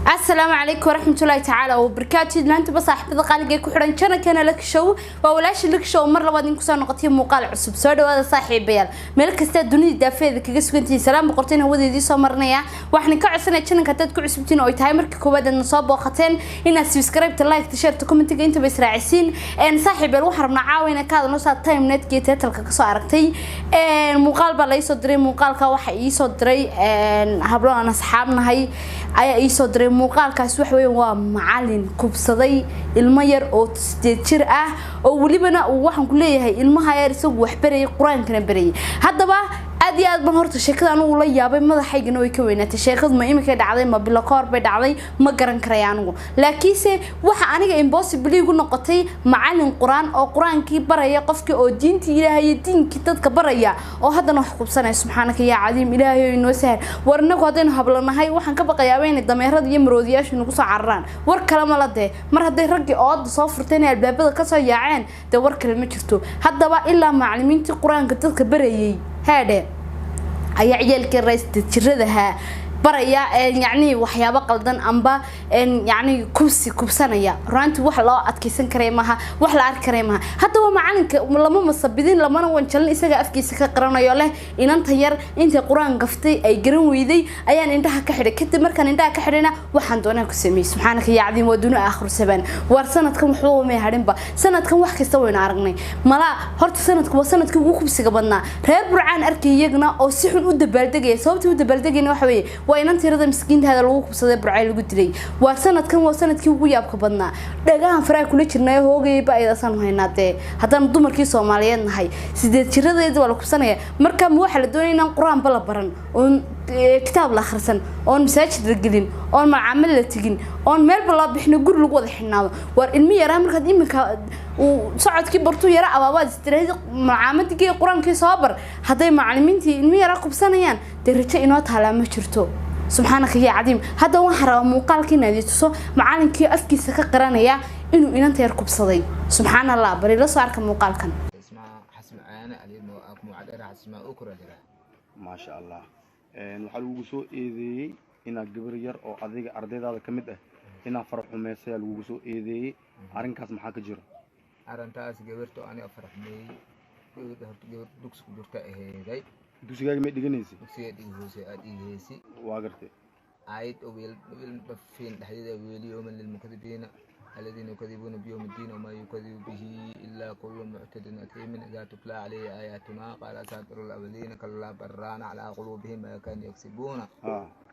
السلام عليكم ورحمة الله تعالى وبركاته. لانتو بصاحبة قالقة كحران جانا كان لك شو وولاش لك شو مرة بعد نكسر نقطة مقال عصب سود وهذا صاحب بيال ملك استاد دنيا دافع ذيك جس كنتي سلام بقرتين هو ذي صمرنيا وإحنا كعسنا كنا كتات كعسبتين أو تايمر كوباد النصاب وقتين إن سبسكرايب تلايك تشيرت كومنت أنت بس راعسين إن صاحب الوحر معاونا كذا نص تايم نت جيت تلك كسارتي مقال بلا يصدري مقال كواحد يصدري هبلون أنا أصحابنا هاي أي يصدري muuqaalkaas wax weyn waa macallin kubsaday ilmo yar oo 8 jir ah oo walibana waxaan ku leeyahay ilmaha yar isagu wax baray quraankana baray hadaba aad iyo aad baan horta sheekada anigu la yaabay madaxaygana way ka weynaatay sheekadu ma imika dhacday ma bilo koor bay dhacday ma garan karay anigu laakiinse waxa aniga impossible igu noqotay macallin quraan oo quraankii baraya qofkii oo diinta ilaahay diinka dadka baraya oo haddana wax kubsanay subxaanaka yaa cadiim ilaahay inoo sahal warnagu hadeen hablanahay waxaan ka baqayaa in dameerada iyo maroodiyaashu nagu soo cararaan war kale ma la dee mar haday raggi oo soo furteen albaabada ka soo yaaceen de war kale ma jirto haddaba ilaa macallimiintii quraanka dadka barayay هذا أي عيال كرئيس تجردها بريا يعني وحيابا قلدن أنبا يعني كوبسنا يا رانت وحلا أتكيسن كريمها وحلا أرك كريمها حتى هو معلنك لما مصبدين لما أنا ونشلني إسقى أفكيس كقرنا ياله إن أنت ير أنت قرآن قفتي أي جرون ويدي أيان أنت هكحرك كت مركن أنت هكحرنا وحندونا كسمي سبحانك يا عظيم ودون آخر سبان ورسنتكم حلوة هرنبا سنتكم وحكي سوي نعرقني ملا هرت سنتكم وكبس قبلنا رير برعان أركي يجنا أو سحن ود بلدقة صوبت ود بلدقة نوحوي وإن أنت رضا مسكين هذا لو كبسة برعي لقدري وسنة كم وسنة كي ويا بكبرنا دجاهم فرا كل شيء هو جاي بقى إذا صار هاي ناتة هذا ندمر كي صوماليين هاي سيد شرده يد ولا كبسة مركب واحد لدوني نام قرآن بلا برن on كتاب الآخر سنة on مساجد الجدين on معامل التجين on مال بلا بحنا نقول لقوة الحنا والمية رامر قديم وصعد كي برتو يرى أبواب استرهاد معامل تجي قرآن كي صابر هذا معلمينتي المية راقب سنة يان درجة إنوات على مشرتو سبحانك يا عظيم هذا وحرا مقال كنا ديتسو معلن كي أفكي سكا قرانيا إنه أنت يركب صدي سبحان الله بري لا صار كمقال كان اسمع حسب أنا علي أكمل عدد اسمع أكره ما شاء الله waxaa lagu soo eedeeyay ina gabar yar oo adiga ardaydaada kamid ah ina farxo meesay lagu soo eedeeyay arinkaas maxaa ka jira arintaas gabarto ani farxmay gabar dugsi ku jirta aheeday dugsigaaga ma dhiganaysi dugsiga dhigiisa aad dhigiisi waa gartay aayid oo wiil bafin dhaxdida wiiliyo man lil mukadibiina الذين يكذبون بيوم الدين وما يكذب به إلا كل معتد أثيم إذا تتلى عليه آياتنا قال أساطير الأولين كلا بران على قلوبهم ما كانوا يكسبون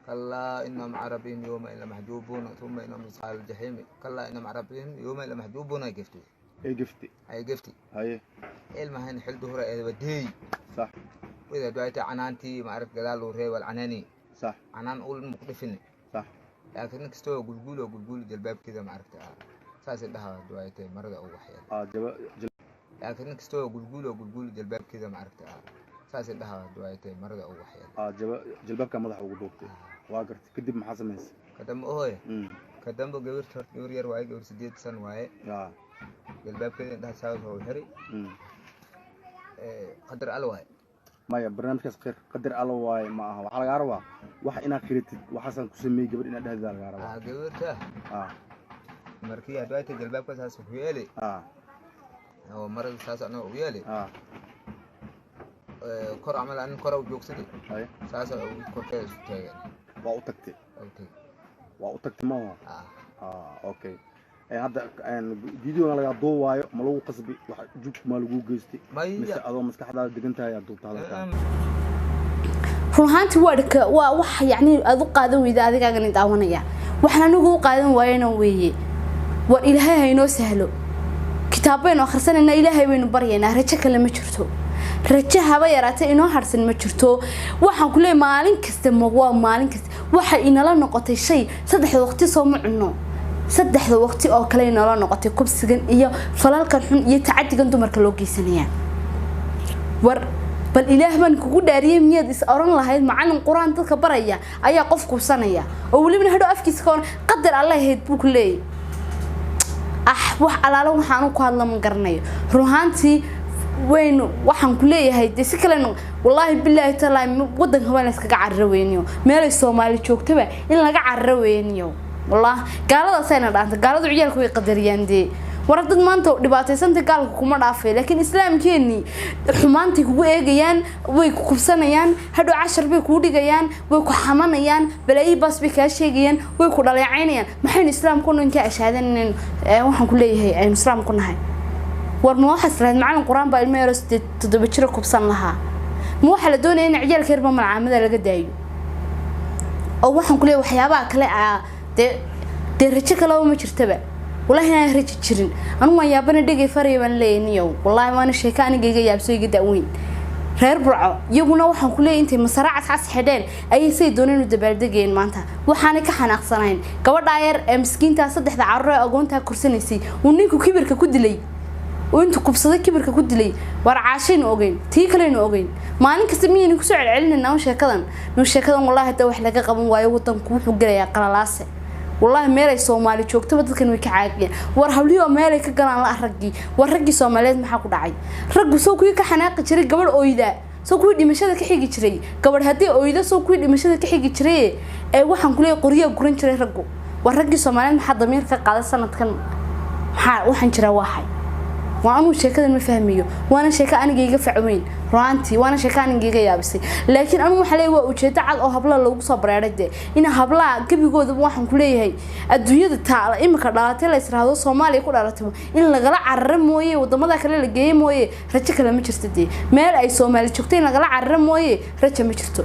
كلا إنهم عربهم يوم إلى محجوبون ثم إنهم أصحاب الجحيم كلا إنهم عربهم يوم إلى محجوبون أي قفتي هاي المهن حل ظهر بدي صح وإذا دعيت عنانتي ما أعرف قلال ورهي والعناني صح عنان أقول مقدفني صح لكنك استوى قلقول جلباب كذا ما عرفتها ساس لها دعيتين مرة أو وحيد لكنك استوى قلقول جلباب كذا ما عرفتها ساس لها دعيتين مرة أو وحيد جلباب كان مضح وقلوبتي واقرت كدب محاسم ميس كدم أوه كدم بجبر يور واي جبر سديد سن واي جلباب كذا ده ساوي هو هري قدر ألواي maya barnaamijkaas qeer qadar alla waay ma aha waxa laga rabaa wax ina khiritid waxaan ku sameeyay gabar ina dhahdaa laga rabaa gabarta markii aad waayta jalbaabka saas u yeeli oo marada saas ana u yeeli kor amal aan kor u joogsaday saas oo kortay isu taagay waa u tagtay ma okay هذا فيديو أنا قاعد ضوايا ملو قصبي جوك مالو جيستي مثل هذا مسك حدا دقنتها يا دوب هذا ruuxaantii waa wax yani aad u qaadan weyda adigaaga in daawanaya waxna nagu qaadan waayeen weeye war ilaahay haynoo sahlo kitaabeen akhrisanayna ilaahay waynu baryeena rajo kale ma jirto rajo haba yaraatay inoo harsan ma jirto waxaan ku leeyahay maalin kasta maalin kasta waxa inala noqotay shay saddex waqti soo ma cunno saddex waqti oo kale inala noqotay kubsigan iyo falalkan xun iyo tacadigan dumarka loo geysanaya war bal ilaah baan kugu dhaariyay miyad is oran lahayd macallin quraan dadka baraya ayaa qof ku sanaya oo waliba hadhow afkiisa ka qadar Allah heed buu ku leeyahay wax alaalo waxaan ku hadla ma garanayo ruuxaantii وين وحن كلية هاي تسكلنا والله بالله تعالى ودن هو ناس كعرّوينيو مالي الصومالي شوك تبع إلا كعرّوينيو والله قالوا سنة أنت قالوا عيالك ويقدرين دي وردد ما أنتوا دبعتي سنت قالوا كم ضعفي لكن إسلام كيني حمانتك ويجيان ويكوبسنيان هادو 10 بيكودي جيان ويكوحمانيان بلاقي بس بكاشي جيان ويكودالي عينيان ما حين إسلام كنا نكاش هذا إن وحن كليه هي أي إسلام كنا هاي ورموا حسرة معنا القرآن بالميرس تدبشر كوبسن لها مو حلا دون إن عيال كربا مع العامة لقدايو أو وحن كليه وحيابا كلا دي رجك لو ما ترتبع والله أنا رجع شرين أنا ما يابنا دقي فري من لينيو والله ما أنا شيكاني جي يابسوي قداوين reer burco iyaguna waxaan ku leeyahay intay masaraac xas xideen ay say dooneen u dabaaldegeen maanta waxaan ka xanaaqsanayn gabadha yar ee miskiinta saddexda carruur ee agoonta kursanaysay uu ninku kibirka ku dilay oo intuu kubsaday kibirka ku dilay war caashin ogeyn tii kale in ogeyn maalin kasta miyeen ku soo celcelinayna sheekadan wallahi hada wax laga qaban waayo wadanku wuxuu galayaa qalalaase والله ميري سومالي joogtaba dadkan way ka caaqiyeen war hawliyo meelay ka galaan la aragii war ragii Soomaaliyeed maxaa ku dhacay raggu soo kuwi ka xanaaqi jiray gabadh ooyda soo kuwi dhimashada ka xigi jiray gabadh hadii ooyda soo kuwi dhimashada ka xigi jiray ee waxaan ku leeyahay qoriyo guran jiray raggu war ragii Soomaaliyeed maxaa damiir ka qaaday sanadkan maxaa waxaan jira waxay waanu sheekadan ma fahmiyo waana sheeka anigayga facweyn raanti waana sheeka anigayga yaabisay laakiin anu waxa leeyahay waa ujeedo cad oo habla lagu soo bareeray in habla gabigooda waxaan ku leeyahay adduunyada taala imika dhalatay la israado Soomaaliya ku dhalatay in lagala carrar mooyee wadamada kale la geeyay mooyee rajo kale ma jirto meel ay Soomaali joogtay in lagala carrar mooyee rajo ma jirto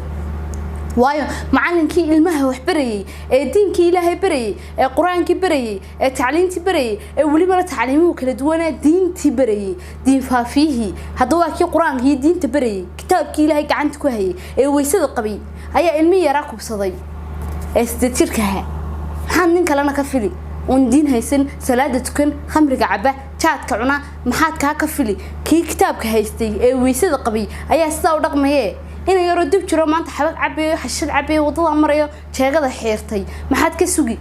waayo macallinkii ilmaha wax barayay ee diinkii Ilaahay barayay ee quraankii barayay ee tacliintii barayay ee waliba tacliimuhu kala duwan diintii barayay diin faafihi hadda waa kii quraankii diinta barayay kitaabkii Ilaahay gacanta ku hayay ee weysada qabay ayaa ilmi yara kubsaday ee sidtirkaha waxaan nin kalena ka fili on diin haysan salaada tukan khamriga caba jaadka cuna maxaad ka fili kii kitaabka haystay ee weysada qabay ayaa sidaa u dhaqmayay inay yaro dib jiro maanta xabad cabiyo xashid cabiyo wadada marayo jeegada xeertay maxaad ka sugi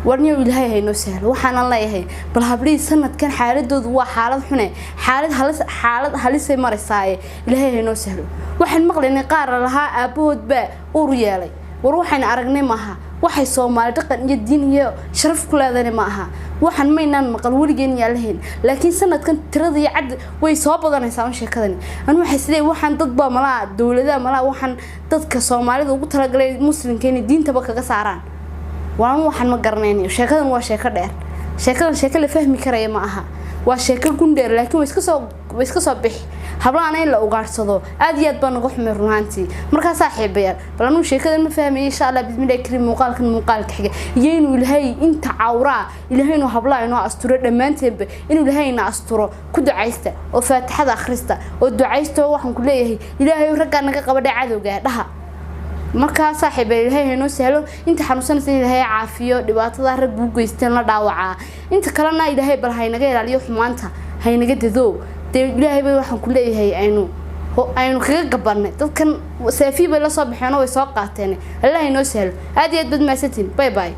warniyo Ilaahay hayno sahlo waxaan leeyahay bal habli sanadkan xaaladoodu waa xaalad xune xaalad halis ay maraysaa Ilaahay hayno sahlo waxaan maqlaynay qaar lahaa aabahood baa uur yeelay war waxaan aragnay maaha waxay Soomaali dhaqan iyo diin iyo sharaf ku leedahay maaha waxaan maynaan maqal waligeena yaalahayn laakiin sanadkan tirada iyo cad way soo badanaysaa sheekadan anu waxay sidee waxaan dad ba malaha dawladda malaha waxaan dadka Soomaalida ugu talagalay muslimkeena diintaba kaga saaraan waxaan ma garanayno sheekadan waa sheeko dheer sheeko la fahmi karayo ma aha waa sheeko gundheer laakiin way iska soo bixi hablaan in la ugaarsado aad iyo aad baan uga xumay runaantii marka saaxiibayaal bal anu sheekadan ma fahmay insha Allah bismillaah karim muuqaalka xiga yeenu Ilaahay inta cawra Ilaahay inuu hablaan inuu asturo dhamaanteedba inuu Ilaahay ina asturo ku ducaysta oo faatixada akhrista oo ducaysto waxaan ku leeyahay Ilaahay ragga naga qabadhay cadowga dhaha marka saaxiibayaal Ilaahay inoo sahlo inta xanuunsanaysan Ilaahay caafiyo dhibaatada rag u geysteen la dhaawacaa inta kalena Ilaahay bal haynaga ilaaliyo xumaanta haynaga dado Ilaahay bay waxaan ku leeyahay aynu kaga gabanay dadkan saafiib la soo baxeen oo way soo qaateen Allah inoo sahlo aad iyo aad bad maasantiin bye bye